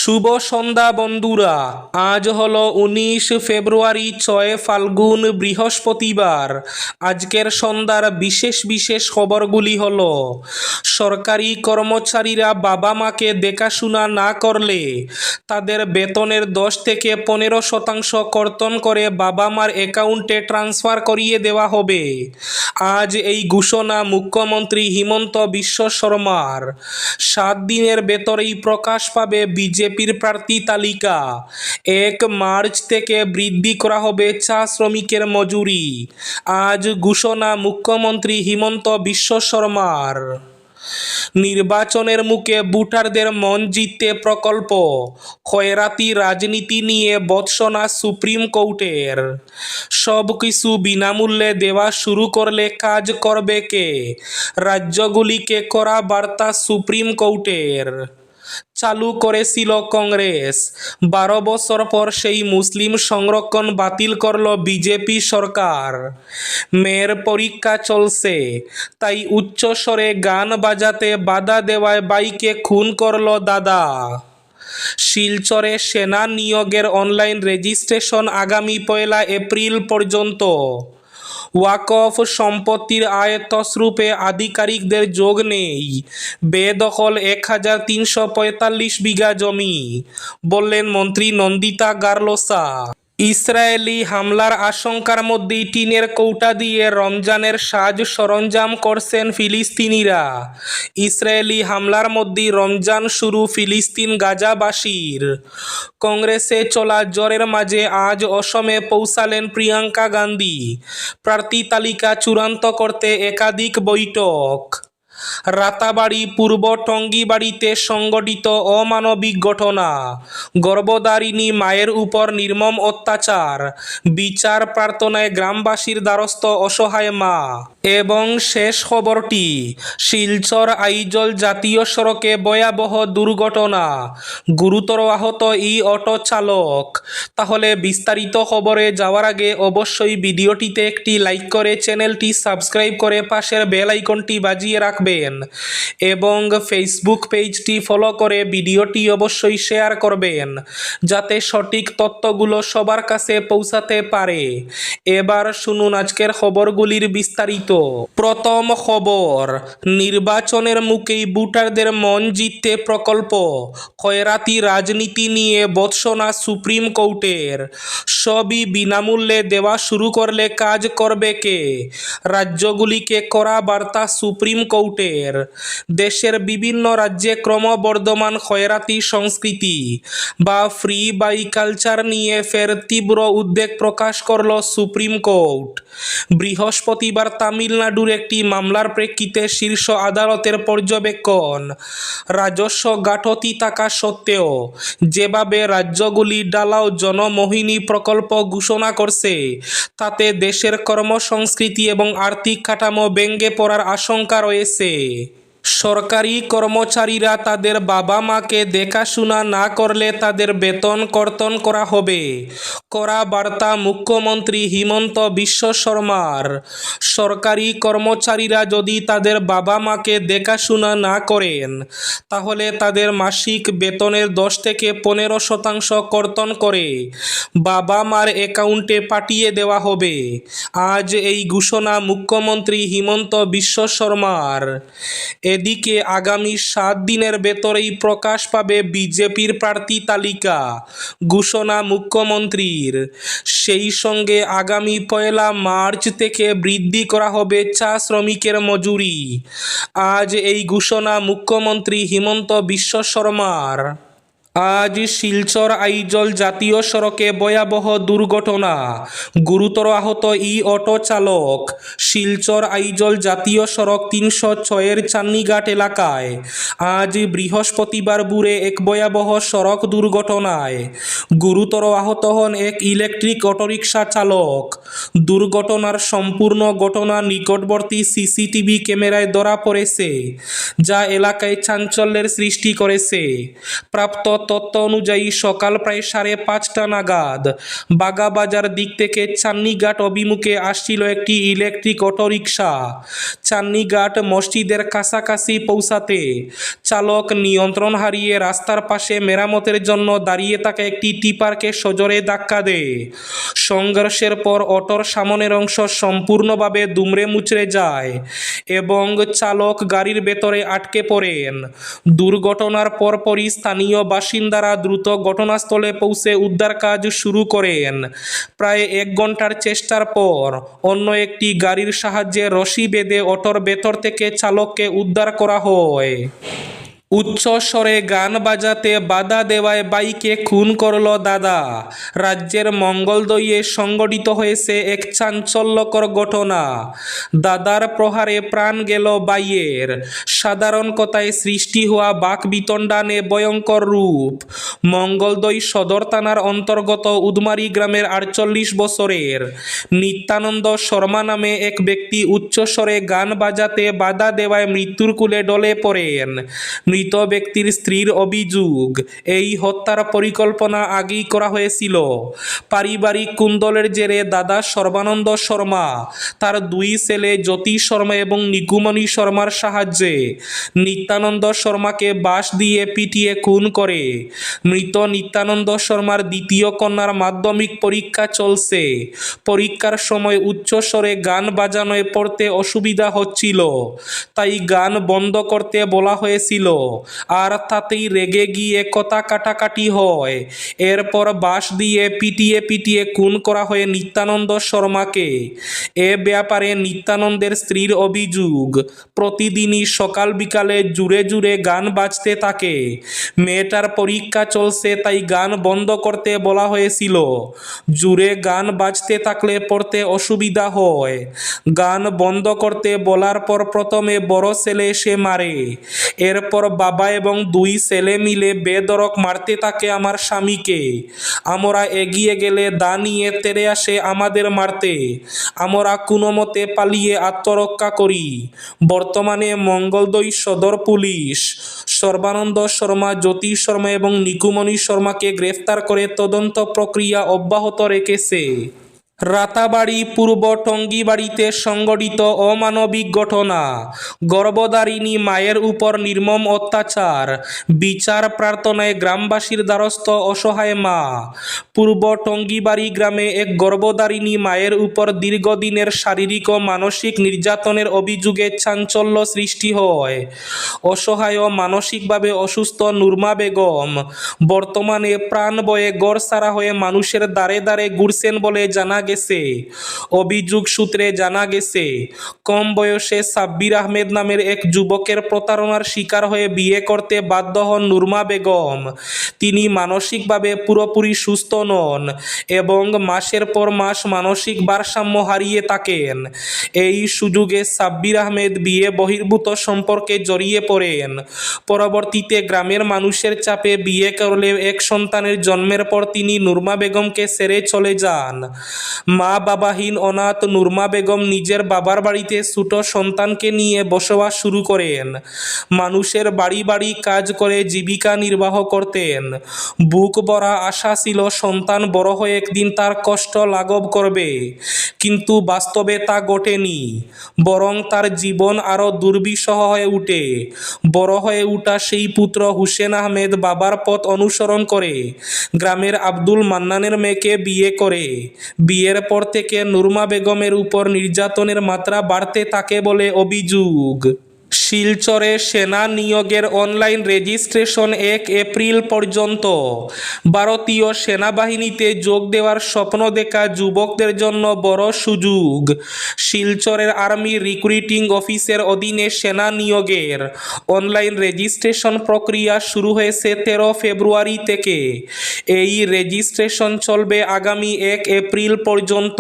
শুভ সন্ধ্যা বন্ধুরা। আজ হলো 19 ফেব্রুয়ারি, 6 ফাল্গুন, বৃহস্পতিবার। আজকের সন্ধ্যার বিশেষ বিশেষ খবরগুলি হলো: সরকারি কর্মচারীরা বাবা মাকে দেখাশোনা না করলে তাদের বেতনের 10 থেকে 15% কর্তন করে বাবা মার অ্যাকাউন্টে ট্রান্সফার করিয়ে দেওয়া হবে। আজ এই ঘোষণা মুখ্যমন্ত্রী হিমন্ত বিশ্ব শর্মার। 7 দিনের ভেতরেই প্রকাশ পাবে বিজেপির প্রার্থী তালিকা। 1 মার্চ থেকে বৃদ্ধি করা হবে চা শ্রমিকের মজুরি। আজ ঘোষণা মুখ্যমন্ত্রী হিমন্ত বিশ্ব শর্মার। নির্বাচনের মুখে ভোটারদের মন জিততে প্রকল্প। খয়রাতি রাজনীতি নিয়ে ভৎসনা সুপ্রিম কোর্টের। সবকিছু বিনামূল্যে দেওয়া শুরু করলে কাজ করবে কে? রাজ্যগুলিকে কড়া বার্তা সুপ্রিম কোর্টের। চালু করেছিল কংগ্রেস, 12 বছর পর সেই মুসলিম সংরক্ষণ বাতিল করল বিজেপি সরকার। মেয়ের পরীক্ষা চলছে, তাই উচ্চস্বরে গান বাজাতে বাধা দেওয়ায় বাইকে খুন করল দাদা। শিলচরে সেনা নিয়োগের অনলাইন রেজিস্ট্রেশন আগামী 1 এপ্রিল পর্যন্ত। ওয়াকফ সম্পত্তির আয়তস্বরূপে আধিকারিকদের যোগ নেই। বেদখল 1345 বিঘা জমি, বললেন মন্ত্রী নন্দিতা গারলোসা। ইসরায়েলি হামলার আশঙ্কার মধ্যেই টিনের কৌটা দিয়ে রমজানের সাজ সরঞ্জাম করছেন ফিলিস্তিনিরা। ইসরায়েলি হামলার মধ্যেই রমজান শুরু ফিলিস্তিন গাজাবাসীর। কংগ্রেসে চলা জ্বরের মাঝে আজ অসমে পৌঁছালেন প্রিয়াঙ্কা গান্ধী। প্রার্থী তালিকা চূড়ান্ত করতে একাধিক বৈঠক। রাতাবাড়ি পূর্ব টঙ্গীবাড়িতে সংঘটিত অমানবিক ঘটনা। গর্ভধারিণী মায়ের উপর নির্মম অত্যাচার। বিচার প্রার্থনায় গ্রামবাসীর দ্বারস্থ অসহায় মা। এবং শেষ খবরটি, শিলচর আইজল জাতীয় সড়কে ভয়াবহ দুর্ঘটনা, গুরুতর আহত ই অটো চালক। তাহলে বিস্তারিত খবরে যাওয়ার আগে অবশ্যই ভিডিওটিতে একটি লাইক করে চ্যানেলটি সাবস্ক্রাইব করে পাশের বেল আইকনটি বাজিয়ে রাখবেন এবং ফেসবুক পেজটি ফলো করে ভিডিওটি অবশ্যই শেয়ার করবেন, যাতে সঠিক তথ্যগুলো সবার কাছে পৌঁছাতে পারে। এবার শুনুন আজকের খবরগুলির বিস্তারিত। প্রথম খবর, নির্বাচনের মুখেই ভোটারদের মন জিততে প্রকল্প। খয়রাতি রাজনীতি নিয়ে ভৎসনা সুপ্রিম কোর্টের। সবই বিনামূল্যে দেওয়া শুরু করলে কাজ করবে কে? রাজ্যগুলিকে কড়া বার্তা সুপ্রিম কোর্টের। দেশের বিভিন্ন রাজ্যে ক্রমবর্ধমান খয়রাতি সংস্কৃতি বা ফ্রি বাই কালচার নিয়ে ফের তীব্র উদ্বেগ প্রকাশ করল সুপ্রিম কোর্ট। বৃহস্পতিবার তামিলনাড়ুর একটি মামলার প্রেক্ষিতে শীর্ষ আদালতের পর্যবেক্ষণ, রাজস্ব গাফিলতি থাকা সত্ত্বেও যেভাবে রাজ্যগুলি ঢালাও জনমোহিনী প্রকল্প ঘোষণা করছে, তাতে দেশের কর্মসংস্কৃতি এবং আর্থিক কাঠামো ভেঙে পড়ার আশঙ্কা রয়েছে। সরকারি কর্মচারীরা তাদের বাবা মাকে দেখাশোনা না করলে তাদের বেতন কর্তন করা হবে। কড়া বার্তা মুখ্যমন্ত্রী হিমন্ত বিশ্ব শর্মার। সরকারি কর্মচারীরা যদি তাদের বাবা মাকে দেখাশোনা না করেন, তাহলে তাদের মাসিক বেতনের 10 থেকে 15% কর্তন করে বাবা মার অ্যাকাউন্টে পাঠিয়ে দেওয়া হবে। আজ এই ঘোষণা মুখ্যমন্ত্রী হিমন্ত বিশ্ব শর্মার। এদিকে আগামী 7 দিনের ভেতরেই প্রকাশ পাবে বিজেপির প্রার্থী তালিকা, ঘোষণা মুখ্যমন্ত্রীর। সেই সঙ্গে আগামী 1 মার্চ থেকে বৃদ্ধি করা হবে চা শ্রমিকের মজুরি। আজ এই ঘোষণা মুখ্যমন্ত্রী হিমন্ত বিশ্ব শর্মার। আজ শিলচর আইজল জাতীয় সড়কে ভয়াবহ দুর্ঘটনা, গুরুতর আহত ই অটো চালক। শিলচর আইজল জাতীয় সড়ক 306-এর চান্নিঘাট এলাকায় আজ বৃহস্পতিবার ভোরে এক ভয়াবহ সড়ক দুর্ঘটনায় গুরুতর আহত হন এক ইলেকট্রিক অটোরিকশা চালক। দুর্ঘটনার সম্পূর্ণ ঘটনা নিকটবর্তী সিসিটিভি ক্যামেরায় ধরা পড়েছে, যা এলাকায় চাঞ্চল্যের সৃষ্টি করেছে। প্রাপ্ত তথ্য অনুযায়ী সকাল প্রায় 5:30 নাগাদ বাগাবাজার দিক থেকে চান্নিঘাট অভিমুখে আসছিল একটি ইলেকট্রিক অটোরিকশা। চান্নিঘাট মসজিদের কাছাকাছি পৌঁছাতে চালক নিয়ন্ত্রণ হারিয়ে রাস্তার পাশে মেরামতের জন্য দাঁড়িয়ে থাকা একটি টিপারকে সজোরে ধাক্কা দেয়। সংঘর্ষের পর অটোর সামনের অংশ সম্পূর্ণভাবে দুমড়ে মুচড়ে যায় এবং চালক গাড়ির ভেতরে আটকে পড়েন। দুর্ঘটনার পরপরই স্থানীয় বাসিন্দারা দ্রুত ঘটনাস্থলে পৌঁছে উদ্ধার কাজ শুরু করেন। প্রায় 1 ঘন্টার চেষ্টার পর অন্য একটি গাড়ির সাহায্যে রশি বেঁধে অটোর ভেতর থেকে চালককে উদ্ধার করা হয়। উচ্চ স্বরে গান বাজাতে বাধা দেওয়ায় বাইকে খুন করল দাদা। রাজ্যের মঙ্গলদৈয়ে সংঘটিত হয়েছে এক চাঞ্চল্যকর ঘটনা। দাদার প্রহারে প্রাণ গেল বাইয়ের। সাধারণ কথায় সৃষ্টি হওয়া বাকবিতণ্ডা নে ভয়ঙ্কর রূপ। মঙ্গলদৈ সদর থানার অন্তর্গত উদমারি গ্রামের 48 বছরের নিত্যানন্দ শর্মা নামে এক ব্যক্তি উচ্চস্বরে গান বাজাতে বাধা দেওয়ায় মৃত্যুর কোলে ঢলে পড়েন। মৃত ব্যক্তির স্ত্রীর অভিযোগ, এই হত্যার পরিকল্পনা আগেই করা হয়েছিল। পারিবারিক কুন্দলের জেরে দাদা সর্বানন্দ শর্মা তার 2 ছেলে জ্যোতি শর্মা এবং নিকুমণি শর্মার সাহায্যে নিত্যানন্দ শর্মাকে বাঁশ দিয়ে পিটিয়ে খুন করে। মৃত নিত্যানন্দ শর্মার দ্বিতীয় কন্যার মাধ্যমিক পরীক্ষা চলছে। পরীক্ষার সময় উচ্চস্বরে গান বাজানোয় পড়তে অসুবিধা হচ্ছিল, তাই গান বন্ধ করতে বলা হয়েছিল। আর তাতেই রেগে গিয়ে কথা কাটাকাটি হয়। এরপর বাঁশ দিয়ে পিটিয়ে পিটিয়ে খুন করা হয় নিত্যানন্দ শর্মাকে। এ ব্যাপারে নিত্যানন্দের স্ত্রীর অভিযোগ, প্রতিদিনই সকাল বিকালে জুড়ে জুড়ে গান বাজতে থাকে। মেয়েটার পরীক্ষা চলছে, তাই গান বন্ধ করতে বলা হয়েছিল। জুড়ে গান বাজতে থাকলে পড়তে অসুবিধা হয়। গান বন্ধ করতে বলার পর প্রথমে বড় ছেলে এসে মারে। এরপর বাবা এবং 2 ছেলে মিলে বেধড়ক মারতে থাকে আমার স্বামীকে। আমরা এগিয়ে গেলে দা নিয়ে তেড়ে আসে আমাদের মারতে। আমরা কোনো মতে পালিয়ে আত্মরক্ষা করি। বর্তমানে মঙ্গলদৈ সদর পুলিশ সর্বানন্দ শর্মা, জ্যোতি শর্মা এবং নিকুমণি শর্মাকে গ্রেফতার করে তদন্ত প্রক্রিয়া অব্যাহত রেখেছে। রাতাবাড়ি পূর্ব টঙ্গিবাড়িতে সংঘটিত অমানবিক ঘটনা। গর্ভধারিণী মায়ের উপর নির্মম অত্যাচার, বিচার প্রার্থনায় গ্রামবাসীর দ্বারস্থ অসহায় মা। পূর্ব টঙ্গিবাড়ি গ্রামে এক গর্ভধারিণী মায়ের উপর দীর্ঘদিনের শারীরিক ও মানসিক নির্যাতনের অভিযোগে চাঞ্চল্য সৃষ্টি হয়। অসহায় ও মানসিকভাবে অসুস্থ নুরমা বেগম বর্তমানে প্রাণ বয়ে গড়ছাড়া হয়ে মানুষের দ্বারে দ্বারে ঘুরছেন বলে জানা গেছে। অভিযোগ সূত্রে জানা গেছে, কম বয়সে সাব্বির আহমেদ নামের এক যুবকের প্রতারণার শিকার হয়ে বিয়ে করতে বাধ্য হন নুরমা বেগম। তিনি মানসিকভাবে পুরোপুরি সুস্থ নন এবং মাসের পর মাস মানসিক ভারসাম্য হারিয়ে থাকেন। এই সুযোগে সাব্বির আহমেদ বিয়ে বহির্ভূত সম্পর্কে জড়িয়ে পড়েন। পরবর্তীতে গ্রামের মানুষের চাপে বিয়ে করলে এক সন্তানের জন্মের পর তিনি নুরমা বেগমকে ছেড়ে চলে যান। মা বাবাহীন অনাথ নুরমা বেগম নিজের বাবার বাড়িতে ছোট সন্তানকে নিয়ে বসবাস শুরু করেন। মানুষের বাড়ি বাড়ি কাজ করে জীবিকা নির্বাহ করতেন। বুক ভরা আশা ছিল সন্তান বড় হয়ে একদিন তার কষ্ট লাঘব করবে, কিন্তু বাস্তবে তা ঘটেনি। বরং তার জীবন আরও দুর্বিষহ হয়ে উঠে। বড় হয়ে উঠা সেই পুত্র হুসেন আহমেদ বাবার পথ অনুসরণ করে গ্রামের আব্দুল মান্নানের মেয়েকে বিয়ে করে। বিয়ের পর থেকে নুরমা বেগমের উপর নির্যাতনের মাত্রা বাড়তে থাকে বলে অভিযোগ। শিলচরে সেনা নিয়োগের অনলাইন রেজিস্ট্রেশন 1 এপ্রিল পর্যন্ত। ভারতীয় সেনাবাহিনীতে যোগ দেওয়ার স্বপ্ন দেখা যুবকদের জন্য বড় সুযোগ। শিলচরের আর্মি রিক্রুটিং অফিসের অধীনে সেনা নিয়োগের অনলাইন রেজিস্ট্রেশন প্রক্রিয়া শুরু হয়েছে 13 ফেব্রুয়ারি থেকে। এই রেজিস্ট্রেশন চলবে আগামী 1 এপ্রিল পর্যন্ত।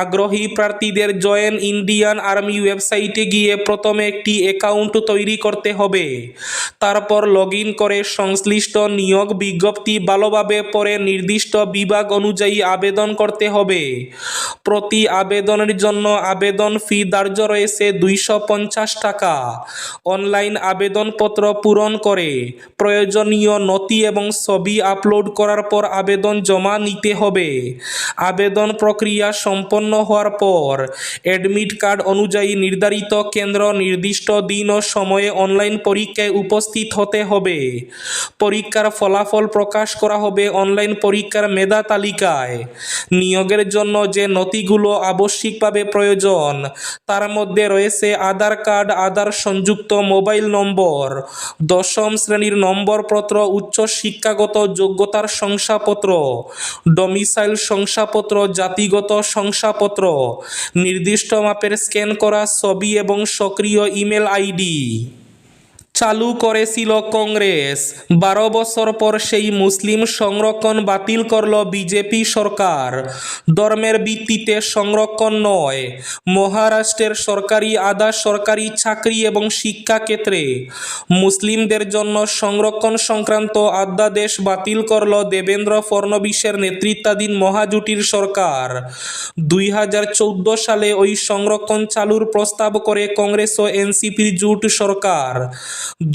আগ্রহী প্রার্থীদের জয়েন ইন্ডিয়ান আর্মি ওয়েবসাইটে গিয়ে প্রথমে একটি অ্যাকাউন্ট তৈরি করতে হবে। তারপর লগ ইন করে সংশ্লিষ্ট নিয়োগ বিজ্ঞপ্তি ভালোভাবে পড়ে নির্দিষ্ট বিভাগ অনুযায়ী আবেদন করতে হবে। প্রতি আবেদনের জন্য আবেদন ফি ধার্য রয়েছে 250 টাকা। অনলাইন আবেদনপত্র পূরণ করে প্রয়োজনীয় নথি এবং ছবি আপলোড করার পর আবেদন জমা নিতে হবে। আবেদন প্রক্রিয়া সম্পন্ন হওয়ার পর অ্যাডমিট কার্ড অনুযায়ী নির্ধারিত কেন্দ্র, নির্দিষ্ট দিন ও সময়ে অনলাইন পরীক্ষায় উপস্থিত হতে হবে। পরীক্ষার ফলাফল প্রকাশ করা হবে অনলাইন পরীক্ষার মেধা তালিকায়। নিয়োগের জন্য যে নথিগুলো আবশ্যিকভাবে প্রয়োজন তার মধ্যে রয়েছে আধার কার্ড, আধার সংযুক্ত মোবাইল নম্বর, 10ম শ্রেণীর নম্বরপত্র, উচ্চ শিক্ষাগত যোগ্যতার শংসাপত্র, ডমিসাইল শংসাপত্র, জাতিগত শংসাপত্র, নির্দিষ্ট মাপের স্ক্যান করা ছবি এবং সক্রিয় ইমেল আইডি। চালু করেছিল কংগ্রেস। 12 বছর পর সেই মুসলিম সংরক্ষণ বাতিল করল বিজেপি সরকার। ধর্মের ভিত্তিতে সংরক্ষণ নয়। মহারাষ্ট্রের সরকারি, আধা সরকারি চাকরি এবং শিক্ষা ক্ষেত্রে মুসলিমদের জন্য সংরক্ষণ সংক্রান্ত অধ্যাদেশ বাতিল করল দেবেন্দ্র ফড়নবীশের নেতৃত্বাধীন মহাজোটের সরকার। 2014 সালে ওই সংরক্ষণ চালুর প্রস্তাব করে কংগ্রেস ও এনসিপির জোট সরকার।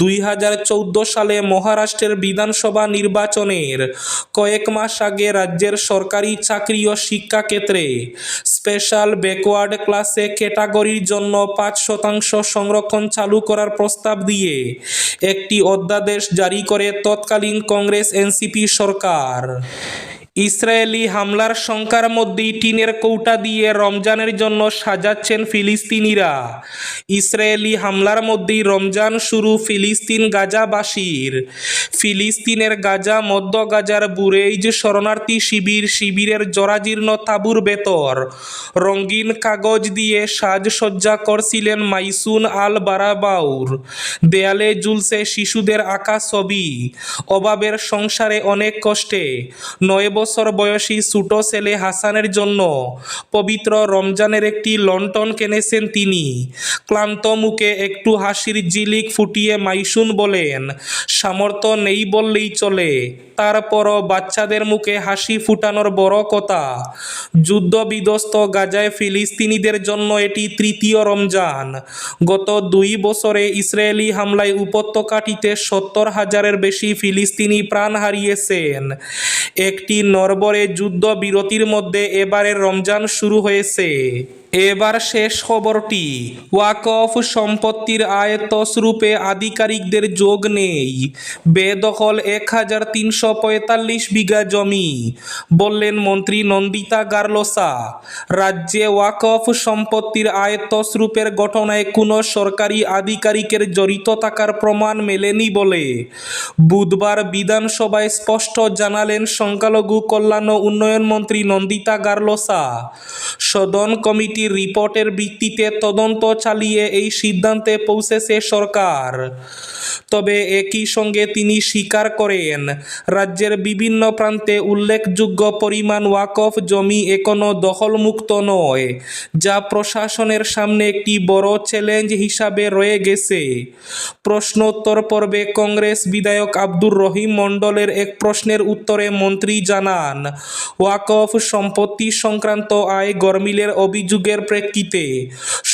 2014 সালে মহারাষ্ট্রের বিধানসভা নির্বাচনের কয়েক মাস আগে রাজ্যের সরকারি চাকরি ও শিক্ষা ক্ষেত্রে স্পেশাল ব্যাকওয়ার্ড ক্লাসে ক্যাটাগরির জন্য 5% সংরক্ষণ চালু করার প্রস্তাব দিয়ে একটি অধ্যাদেশ জারি করে তৎকালীন কংগ্রেস এনসিপি সরকার। ইসরায়েলি হামলার শঙ্কার মধ্যেই টিনের কৌটা দিয়ে রমজানের জন্য সাজাচ্ছেন ফিলিস্তিনিরা। ইসরায়েলি হামলার মধ্যেই রমজান শুরু ফিলিস্তিন গাজাবাসীর। ফিলিস্তিনের গাজা, মধ্য গাজার বুরেইজ শরণার্থী শিবিরের জরাজীর্ণ তাঁবুর ভেতর রঙিন কাগজ দিয়ে সাজসজ্জা করছিলেন মাইসুন আল বারাবাউর। দেয়ালে ঝুলছে শিশুদের আঁকা ছবি। অভাবের সংসারে অনেক কষ্টে 9 বছর বয়সী ছোট ছেলে হাসানের জন্য পবিত্র রমজানের একটি লণ্ঠন কিনেছেন তিনি। ক্লান্ত মুখে একটু হাসির ঝিলিক ফুটিয়ে মাইসুন বলেন, সামর্থ্য নেই বললেই চলে, তারপরও বাচ্চাদের মুখে হাসি ফুটানোর বড় কথা। যুদ্ধবিধ্বস্ত গাজায় ফিলিস্তিনিদের জন্য এটি তৃতীয় রমজান। গত 2 বছরে ইসরায়েলি হামলায় উপত্যকাটিতে 70,000-এর বেশি ফিলিস্তিনি প্রাণ হারিয়েছেন। একটি নড়বড়ে যুদ্ধবিরতির মধ্যে এবারের রমজান শুরু হয়েছে। এবার শেষ খবরটি। ওয়াকফ সম্পত্তির আয়তস্বরূপে আধিকারিকদের যোগ নেই। বেদখল 1345 বিঘা জমি, বললেন মন্ত্রী নন্দিতা গারলোসা। রাজ্যে ওয়াকফ সম্পত্তির আয়তস্বরূপের ঘটনায় কোনো সরকারি আধিকারিকের জড়িত থাকার প্রমাণ মেলেনি বলে বুধবার বিধানসভায় স্পষ্ট জানালেন সংখ্যালঘু কল্যাণ ও উন্নয়ন মন্ত্রী নন্দিতা গারলোসা। সদন কমিটির রিপোর্টের ভিত্তিতে তদন্ত চালিয়ে এই সিদ্ধান্তে পৌঁছেছে সরকার। তবে একই সঙ্গে তিনি স্বীকার করেন, রাজ্যের বিভিন্ন প্রান্তে উল্লেখযোগ্য পরিমাণ ওয়াকফ জমি এখনও দখলমুক্ত নয়, যা প্রশাসনের সামনে একটি বড় চ্যালেঞ্জ হিসাবে রয়ে গেছে। প্রশ্নোত্তর পর্বে কংগ্রেস বিধায়ক আব্দুর রহিম মণ্ডলের এক প্রশ্নের উত্তরে মন্ত্রী জানান, ওয়াকফ সম্পত্তি সংক্রান্ত আয় গরমিলের অভিযোগের প্রেক্ষিতে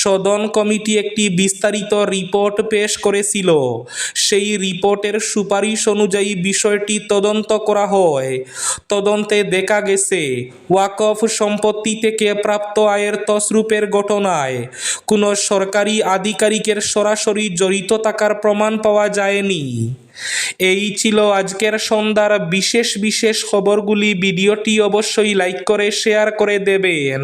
সদন কমিটি একটি বিস্তারিত রিপোর্ট পেশ করেছিল। সেই রিপোর্টের সুপারিশ অনুযায়ী বিষয়টি তদন্ত করা হয়। তদন্তে দেখা গেছে, ওয়াকফ সম্পত্তি থেকে প্রাপ্ত আয়ের তছরূপের ঘটনায় কোনো সরকারি আধিকারিকের সরাসরি জড়িত থাকার প্রমাণ পাওয়া যায়নি। এই ছিল আজকের সন্ধ্যার বিশেষ খবরগুলি। ভিডিওটি অবশ্যই লাইক করে শেয়ার করে দেবেন।